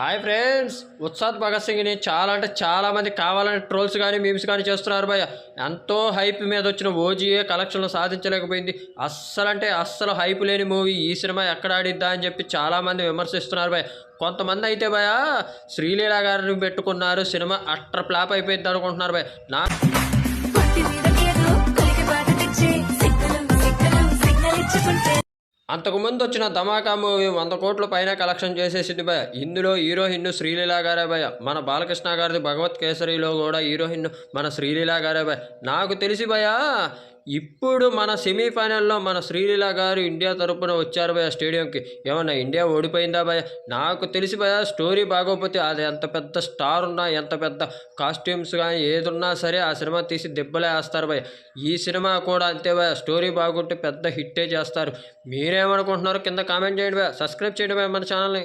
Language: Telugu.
హాయ్ ఫ్రెండ్స్, ఉత్సాద్ భగత్ సింగ్ని చాలా అంటే చాలా మంది కావాలని ట్రోల్స్ కానీ మీమ్స్ కానీ చేస్తున్నారు భయ్య. ఎంతో హైప్ మీద వచ్చిన ఓజీఏ కలెక్షన్లు సాధించలేకపోయింది. అస్సలు హైప్ లేని మూవీ ఈ సినిమా ఎక్కడ ఆడిద్దా అని చెప్పి చాలామంది విమర్శిస్తున్నారు భయ్య. కొంతమంది అయితే భయ్య శ్రీలీల గారిని పెట్టుకున్నారు, సినిమా అట్టర్ ఫ్లాప్ అయిపోయింది అనుకుంటున్నారు భయ్య. నా అంతకుముందు వచ్చిన ధమాకా మూవీ 100 కోట్ల పైన కలెక్షన్ చేసేసింది భయ. ఇందులో హీరోయిన్ శ్రీలీల గారే భయ. మన బాలకృష్ణ గారిది భగవత్ కేసరిలో కూడా హీరోయిన్ మన శ్రీలీల గారే భయ. నాకు తెలిసి భయ ఇప్పుడు మన సెమీఫైనల్లో మన శ్రీలీల గారు ఇండియా తరపున వచ్చారు భయ స్టేడియంకి. ఏమన్నా ఇండియా ఓడిపోయిందా భయ? నాకు తెలిసి భయ స్టోరీ బాగోకపోతే అది ఎంత పెద్ద స్టార్ ఉన్నా, ఎంత పెద్ద కాస్ట్యూమ్స్ కానీ ఏదున్నా సరే ఆ సినిమా తీసి దెబ్బలే వేస్తారు భయ. ఈ సినిమా కూడా అంతే భయ, స్టోరీ బాగుంటే పెద్ద హిట్టే చేస్తారు. మీరేమనుకుంటున్నారు కింద కామెంట్ చేయండి భయ. సబ్స్క్రైబ్ చేయండి భయ మన ఛానల్ని.